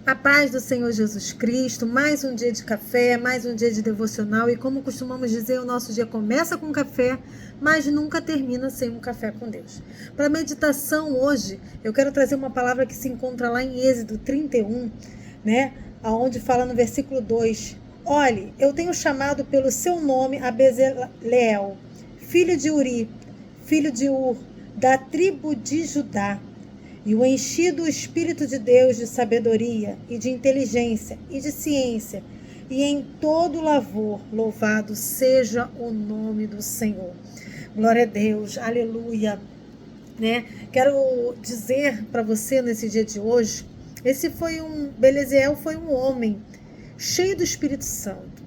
A paz do Senhor Jesus Cristo, mais um dia de café, mais um dia de devocional e como costumamos dizer, o nosso dia começa com café, mas nunca termina sem um café com Deus. Para a meditação hoje, eu quero trazer uma palavra que se encontra lá em Êxodo 31, onde fala no versículo 2, olhe, eu tenho chamado pelo seu nome a Bezaleel, filho de Uri, filho de Ur, da tribo de Judá, e o enchi do Espírito de Deus de sabedoria e de inteligência e de ciência, e em todo louvor, louvado seja o nome do Senhor. Glória a Deus, aleluia. Quero dizer para você nesse dia de hoje, Bezaleel foi um homem cheio do Espírito Santo.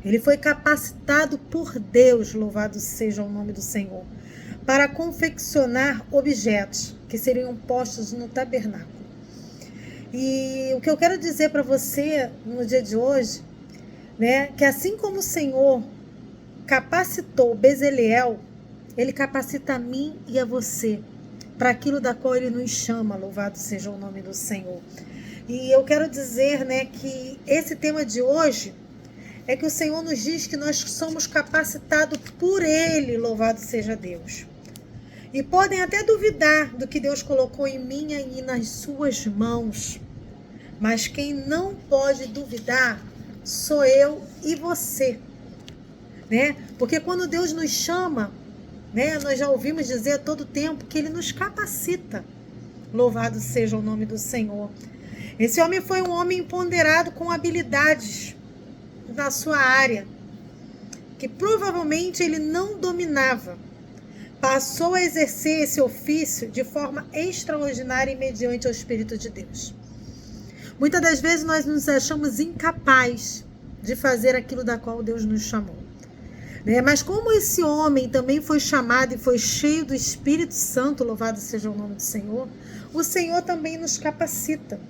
Ele foi capacitado por Deus, louvado seja o nome do Senhor, para confeccionar objetos que seriam postos no tabernáculo. E o que eu quero dizer para você no dia de hoje, que assim como o Senhor capacitou Bezaleel, Ele capacita a mim e a você para aquilo da qual Ele nos chama, louvado seja o nome do Senhor. E eu quero dizer, que esse tema de hoje é que o Senhor nos diz que nós somos capacitados por Ele, louvado seja Deus. E podem até duvidar do que Deus colocou em mim e nas suas mãos. Mas quem não pode duvidar sou eu e você. Porque quando Deus nos chama, nós já ouvimos dizer a todo tempo que Ele nos capacita. Louvado seja o nome do Senhor. Esse homem foi um homem empoderado com habilidades na sua área, que provavelmente ele não dominava. Passou a exercer esse ofício de forma extraordinária e mediante o Espírito de Deus. Muitas das vezes nós nos achamos incapazes de fazer aquilo da qual Deus nos chamou. Mas como esse homem também foi chamado e foi cheio do Espírito Santo, louvado seja o nome do Senhor, o Senhor também nos capacita.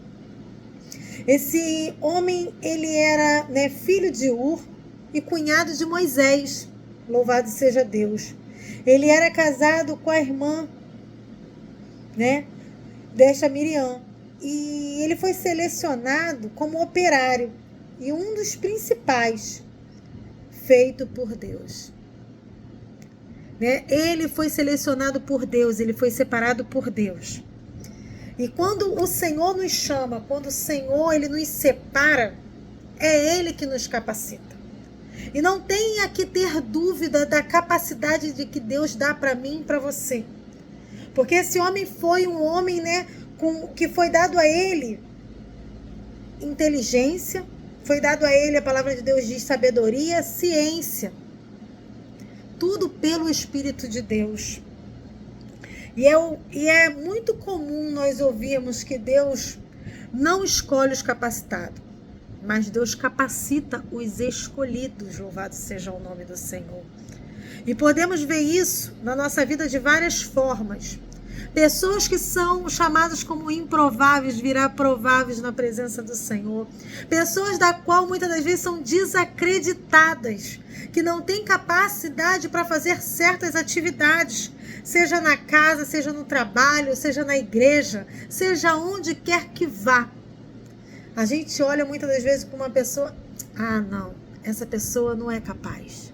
Esse homem, ele era filho de Ur e cunhado de Moisés, louvado seja Deus. Ele era casado com a irmã, desta Miriam. E ele foi selecionado como operário. E um dos principais, feito por Deus. Ele foi selecionado por Deus, ele foi separado por Deus. E quando o Senhor nos chama, quando o Senhor ele nos separa, é Ele que nos capacita. E não tenha que ter dúvida da capacidade de que Deus dá para mim e para você. Porque esse homem foi um homem, que foi dado a ele inteligência, foi dado a ele, a palavra de Deus diz, sabedoria, ciência. Tudo pelo Espírito de Deus. E é muito comum nós ouvirmos que Deus não escolhe os capacitados, mas Deus capacita os escolhidos, louvado seja o nome do Senhor. E podemos ver isso na nossa vida de várias formas. Pessoas que são chamadas como improváveis virá prováveis na presença do Senhor. Pessoas da qual muitas das vezes são desacreditadas, que não têm capacidade para fazer certas atividades, seja na casa, seja no trabalho, seja na igreja, seja onde quer que vá. A gente olha muitas das vezes para uma pessoa, não, essa pessoa não é capaz.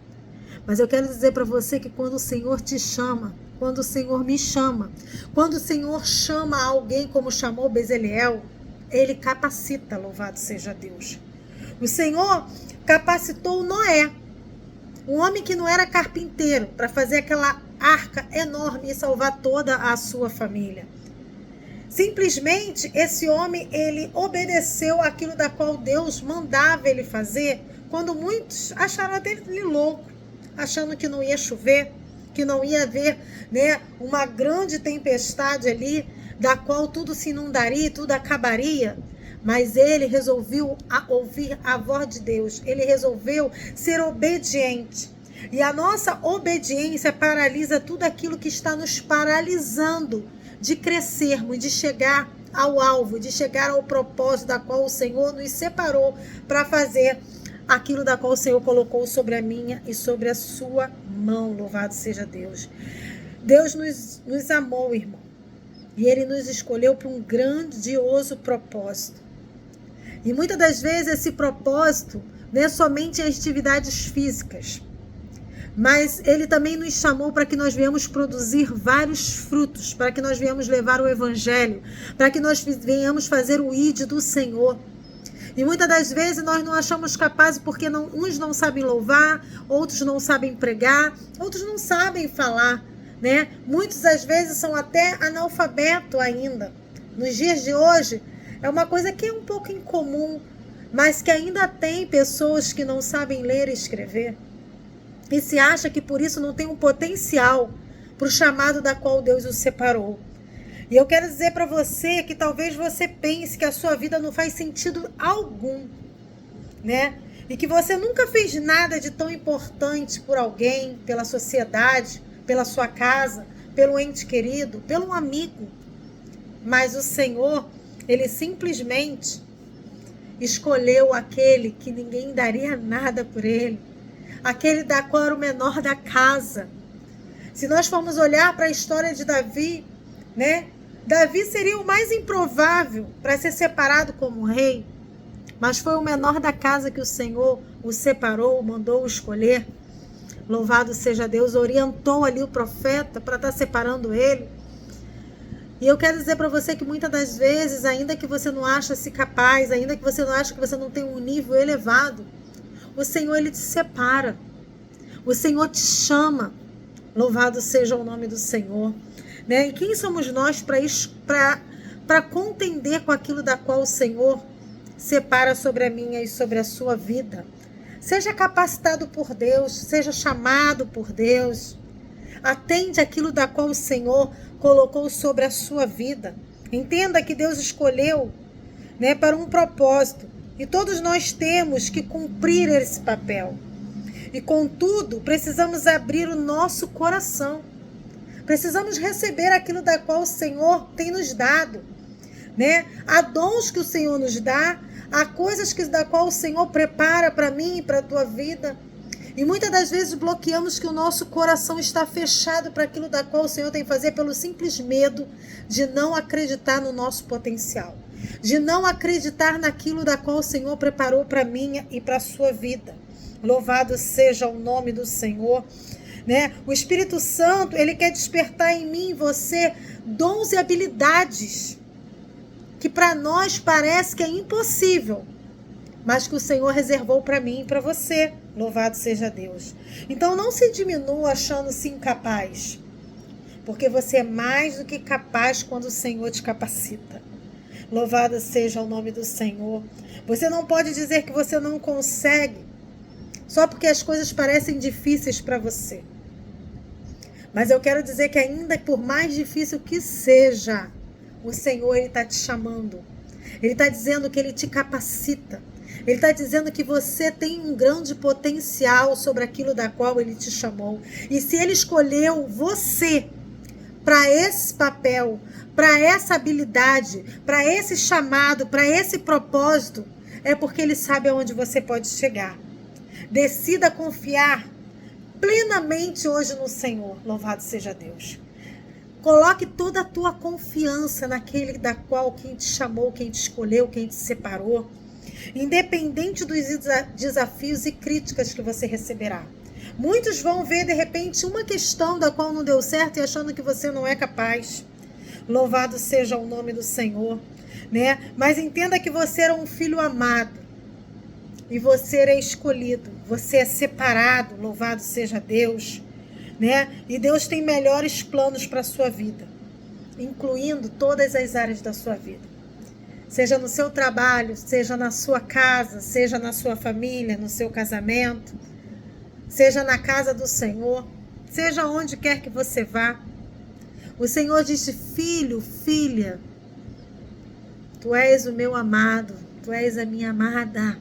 Mas eu quero dizer para você que quando o Senhor te chama, quando o Senhor me chama, quando o Senhor chama alguém como chamou Bezaleel, Ele capacita, louvado seja Deus. O Senhor capacitou Noé, um homem que não era carpinteiro, para fazer aquela arca enorme e salvar toda a sua família. Simplesmente esse homem, ele obedeceu aquilo da qual Deus mandava ele fazer, quando muitos acharam até ele louco, achando que não ia chover, que não ia haver uma grande tempestade ali, da qual tudo se inundaria, tudo acabaria. Mas ele resolveu ouvir a voz de Deus, ele resolveu ser obediente. E a nossa obediência paralisa tudo aquilo que está nos paralisando de crescermos, de chegar ao alvo, de chegar ao propósito da qual o Senhor nos separou para fazer aquilo da qual o Senhor colocou sobre a minha e sobre a sua mão, louvado seja Deus. Deus nos amou, irmão, e Ele nos escolheu para um grandioso propósito. E muitas das vezes esse propósito não é somente em atividades físicas, mas ele também nos chamou para que nós venhamos produzir vários frutos, para que nós venhamos levar o evangelho, para que nós venhamos fazer o ID do Senhor. E muitas das vezes nós não achamos capazes porque uns não sabem louvar, outros não sabem pregar, outros não sabem falar, né? Muitos às vezes são até analfabetos ainda. Nos dias de hoje é uma coisa que é um pouco incomum, mas que ainda tem pessoas que não sabem ler e escrever. E se acha que por isso não tem um potencial para o chamado da qual Deus os separou. E eu quero dizer para você que talvez você pense que a sua vida não faz sentido algum, né? E que você nunca fez nada de tão importante por alguém, pela sociedade, pela sua casa, pelo ente querido, pelo amigo. Mas o Senhor, Ele simplesmente escolheu aquele que ninguém daria nada por ele, aquele da qual era o menor da casa. Se nós formos olhar para a história de Davi, né? Davi seria o mais improvável para ser separado como rei, mas foi o menor da casa que o Senhor o separou, mandou o escolher. Louvado seja Deus, orientou ali o profeta para estar separando ele. E eu quero dizer para você que muitas das vezes, ainda que você não ache-se capaz, ainda que você não ache que você não tem um nível elevado, o Senhor, Ele te separa. O Senhor te chama. Louvado seja o nome do Senhor. Né? E quem somos nós para contender com aquilo da qual o Senhor separa sobre a minha e sobre a sua vida? Seja capacitado por Deus, seja chamado por Deus. Atende aquilo da qual o Senhor colocou sobre a sua vida. Entenda que Deus escolheu, né, para um propósito. E todos nós temos que cumprir esse papel. E contudo, precisamos abrir o nosso coração. Precisamos receber aquilo da qual o Senhor tem nos dado, né? Há dons que o Senhor nos dá, há coisas da qual o Senhor prepara para mim e para a tua vida. E muitas das vezes bloqueamos que o nosso coração está fechado para aquilo da qual o Senhor tem que fazer pelo simples medo de não acreditar no nosso potencial, de não acreditar naquilo da qual o Senhor preparou para mim e para a sua vida. Louvado seja o nome do Senhor. Né? O Espírito Santo, ele quer despertar em mim e você dons e habilidades que para nós parece que é impossível, mas que o Senhor reservou para mim e para você. Louvado seja Deus. Então não se diminua achando-se incapaz, porque você é mais do que capaz quando o Senhor te capacita. Louvado seja o nome do Senhor. Você não pode dizer que você não consegue só porque as coisas parecem difíceis para você. Mas eu quero dizer que ainda por mais difícil que seja, o Senhor, Ele está te chamando. Ele está dizendo que Ele te capacita. Ele está dizendo que você tem um grande potencial sobre aquilo da qual Ele te chamou. E se Ele escolheu você para esse papel, para essa habilidade, para esse chamado, para esse propósito, é porque Ele sabe aonde você pode chegar. Decida confiar plenamente hoje no Senhor. Louvado seja Deus. Coloque toda a tua confiança naquele da qual quem te chamou, quem te escolheu, quem te separou. Independente dos desafios e críticas que você receberá. Muitos vão ver de repente uma questão da qual não deu certo e achando que você não é capaz. Louvado seja o nome do Senhor, né? Mas entenda que você era um filho amado. E você é escolhido, você é separado, louvado seja Deus, né? E Deus tem melhores planos para a sua vida, incluindo todas as áreas da sua vida. Seja no seu trabalho, seja na sua casa, seja na sua família, no seu casamento, seja na casa do Senhor, seja onde quer que você vá. O Senhor disse: filho, filha, tu és o meu amado, tu és a minha amada.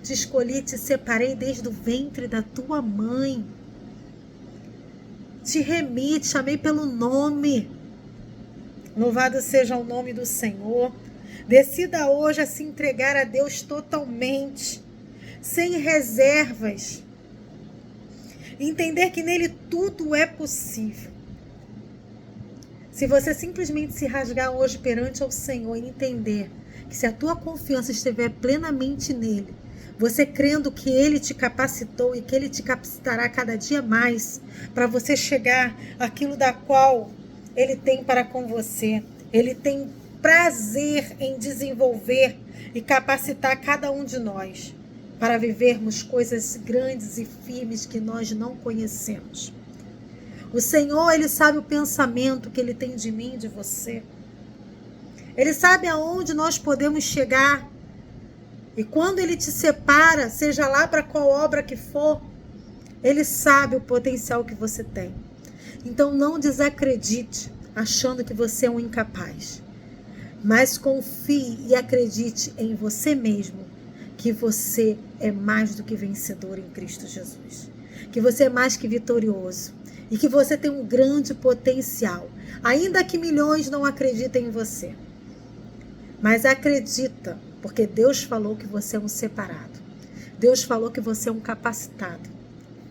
Te escolhi, te separei desde o ventre da tua mãe. Te remi, te chamei pelo nome. Louvado seja o nome do Senhor. Decida hoje a se entregar a Deus totalmente, sem reservas. Entender que nele tudo é possível. Se você simplesmente se rasgar hoje perante ao Senhor e entender que se a tua confiança estiver plenamente nele, você crendo que ele te capacitou e que ele te capacitará cada dia mais para você chegar àquilo da qual ele tem para com você. Ele tem prazer em desenvolver e capacitar cada um de nós para vivermos coisas grandes e firmes que nós não conhecemos. O Senhor, ele sabe o pensamento que ele tem de mim e de você. Ele sabe aonde nós podemos chegar. E quando ele te separa, seja lá para qual obra que for, ele sabe o potencial que você tem. Então não desacredite achando que você é um incapaz. Mas confie e acredite em você mesmo, que você é mais do que vencedor em Cristo Jesus. Que você é mais que vitorioso. E que você tem um grande potencial. Ainda que milhões não acreditem em você. Mas acredita, porque Deus falou que você é um separado. Deus falou que você é um capacitado.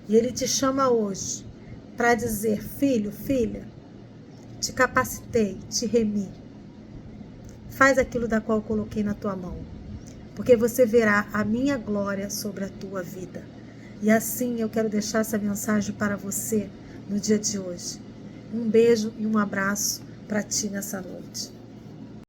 E Ele te chama hoje para dizer: filho, filha, te capacitei, te remi. Faz aquilo da qual eu coloquei na tua mão. Porque você verá a minha glória sobre a tua vida. E assim eu quero deixar essa mensagem para você no dia de hoje. Um beijo e um abraço para ti nessa noite.